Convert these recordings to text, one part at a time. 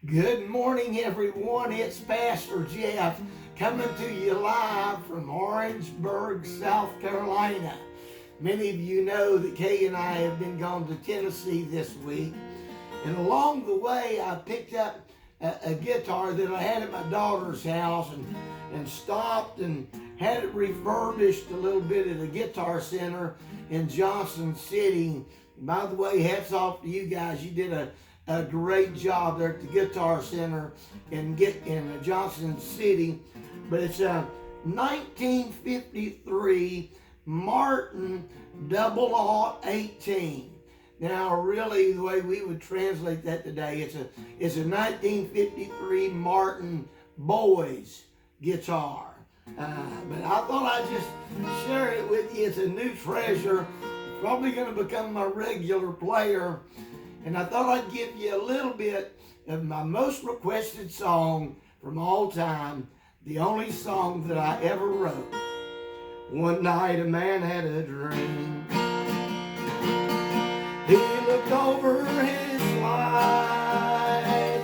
Good morning, everyone. It's Pastor Jeff coming to you live from Orangeburg, South Carolina. Many of you know that Kay and I have been gone to Tennessee this week. And along the way, I picked up a guitar that I had at my daughter's house and stopped and had it refurbished a little bit at a guitar center in Johnson City. By the way, hats off to you guys. You did a great job there at the Guitar Center in Johnson City. But it's a 1953 Martin 0018. Now, really, the way we would translate that today, it's a 1953 Martin Boys guitar. But I thought I'd just share it with you. It's a new treasure. It's probably going to become my regular player. And I thought I'd give you a little bit of my most requested song from all time, the only song that I ever wrote. One night a man had a dream. He looked over his life.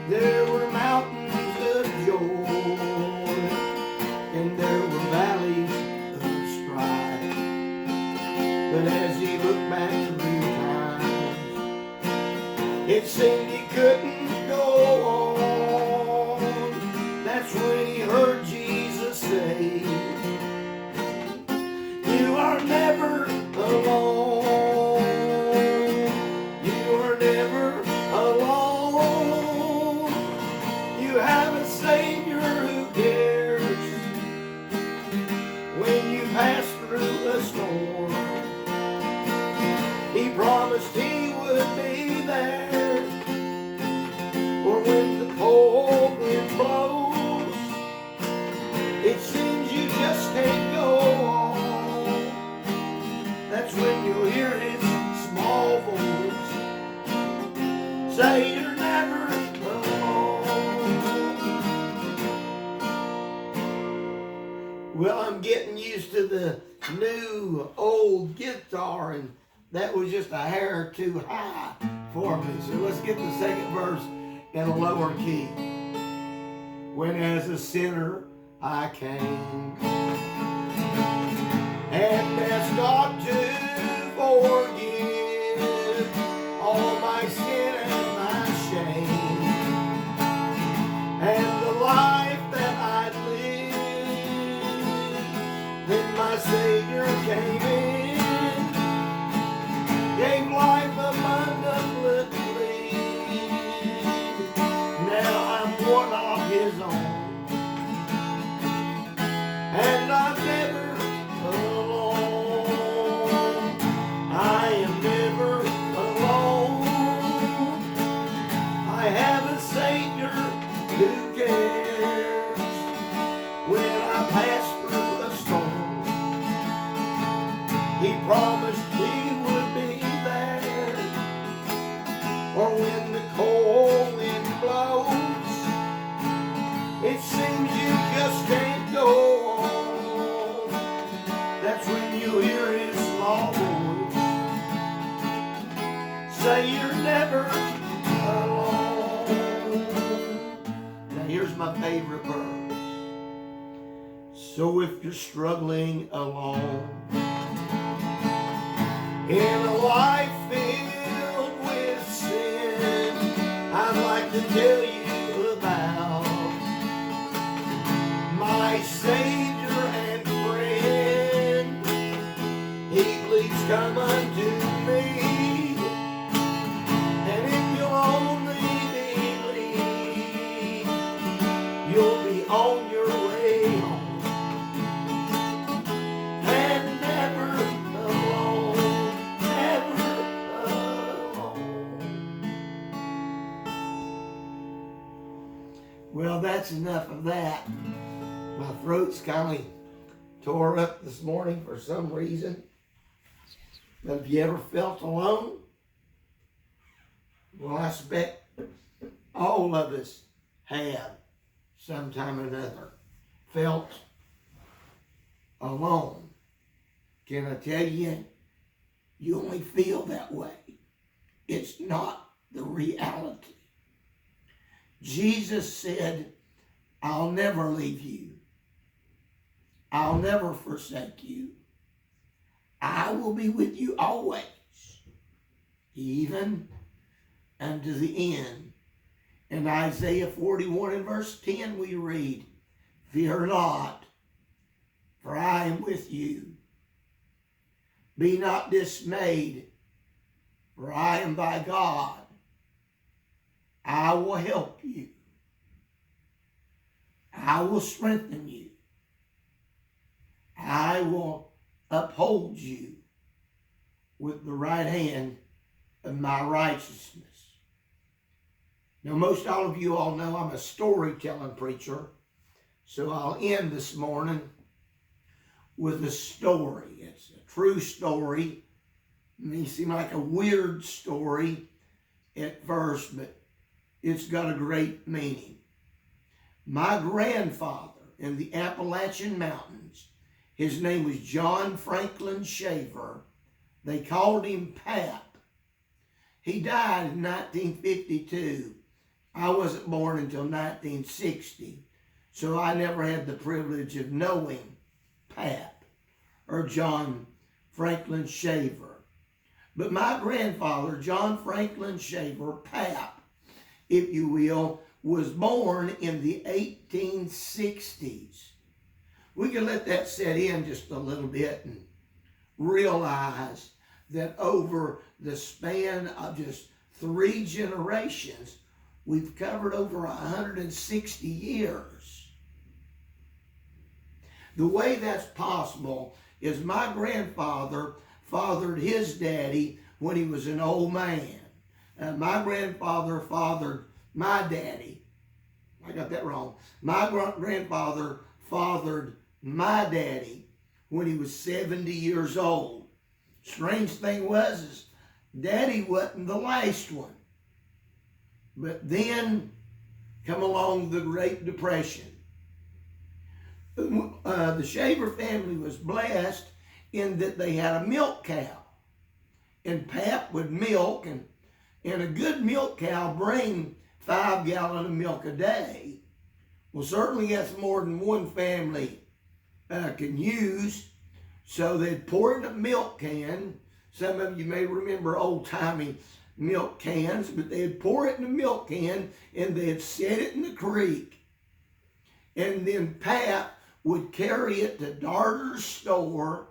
There were mountains of joy, and there were valleys of strife. But as he looked back through time, it seemed he couldn't go on. That's when he heard Jesus say, "You are never alone. You are never alone. You have a Savior who cares when you pass through a storm. He promised he would be there, or when the cold wind blows, it seems you just can't go on. That's when you'll hear his small voice say you're never alone." Well, I'm getting used to the new old guitar, and that was just a hair too high for me. So let's get the second verse in a lower key. When as a sinner I came and asked God to forgive all my sin and my shame, and the life that I'd lived, then my Savior came in, gave life abundantly. Now I'm one of his own, and I'm never alone. I am never alone. I have a Savior who cares when I pass through a storm. He promised he would be there, or when the cold wind blows, it seems you just can't go on. That's when you hear his small voice say you're never alone. Now here's my favorite verse. So if you're struggling alone in a life filled with sin, I'd like to tell you about my Savior and friend. He pleads, come unto me, and if you'll only believe, you'll be on your way home, and never alone, never alone. Well, that's enough of that. My throat's kind of tore up this morning for some reason. But have you ever felt alone? Well, I expect all of us have sometime or another felt alone. Can I tell you, you only feel that way. It's not the reality. Jesus said, I'll never leave you. I'll never forsake you. I will be with you always, even unto the end. In Isaiah 41 and verse 10 we read, fear not, for I am with you. Be not dismayed, for I am thy God. I will help you. I will strengthen you. I will uphold you with the right hand of my righteousness. Now, most all of you all know I'm a storytelling preacher, so I'll end this morning with a story. It's a true story. It may seem like a weird story at first, but it's got a great meaning. My grandfather in the Appalachian Mountains, his name was John Franklin Shaver. They called him Pap. He died in 1952. I wasn't born until 1960, so I never had the privilege of knowing Pap or John Franklin Shaver. But my grandfather, John Franklin Shaver, Pap, if you will, was born in the 1860s. We can let that set in just a little bit and realize that over the span of just 3 generations, we've covered over 160 years. The way that's possible is my grandfather fathered his daddy when he was an old man. My grandfather fathered my daddy. I got that wrong. My grandfather fathered my daddy when he was 70 years old. Strange thing was, Daddy wasn't the last one. But then come along the Great Depression. The Shaver family was blessed in that they had a milk cow. And Pap would milk, and a good milk cow bring 5 gallons of milk a day. Well, certainly that's more than one family can use. So they'd pour it in a milk can. Some of you may remember old-timey milk cans, but they'd pour it in a milk can and they'd set it in the creek. And then Pap would carry it to Darter's store.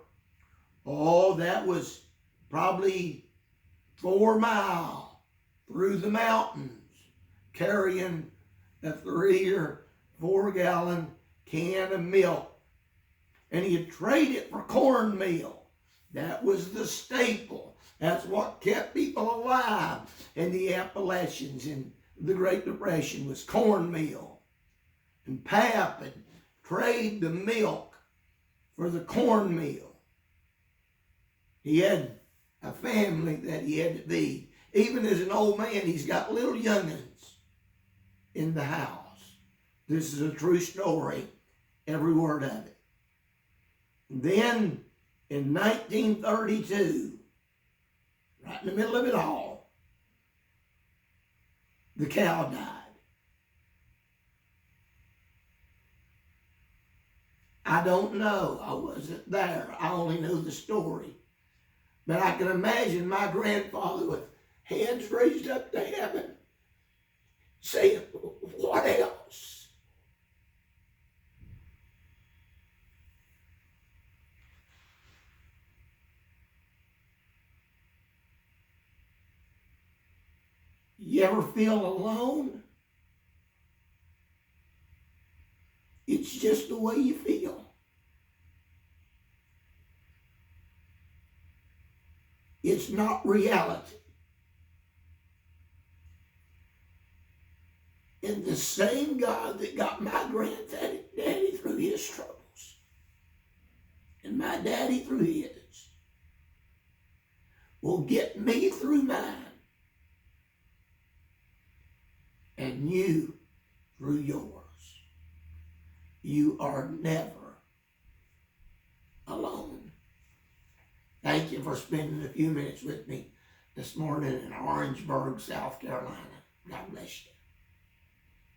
Oh, that was probably 4 miles through the mountains, carrying a 3 or 4 gallon can of milk. And he'd trade it for cornmeal. That was the staple. That's what kept people alive in the Appalachians in the Great Depression, was cornmeal. And Pap would trade the milk for the cornmeal. He had a family that he had to feed. Even as an old man, he's got little young'uns in the house. This is a true story, every word of it. Then in 1932, right in the middle of it all, the cow died. I don't know. I wasn't there. I only know the story. But I can imagine my grandfather with hands raised up to heaven saying, what else? You ever feel alone? It's just the way you feel. It's not reality. And the same God that got my granddaddy through his troubles, and my daddy through his, will get me through mine, and you through yours. You are never alone. Thank you for spending a few minutes with me this morning in Orangeburg, South Carolina. God bless you.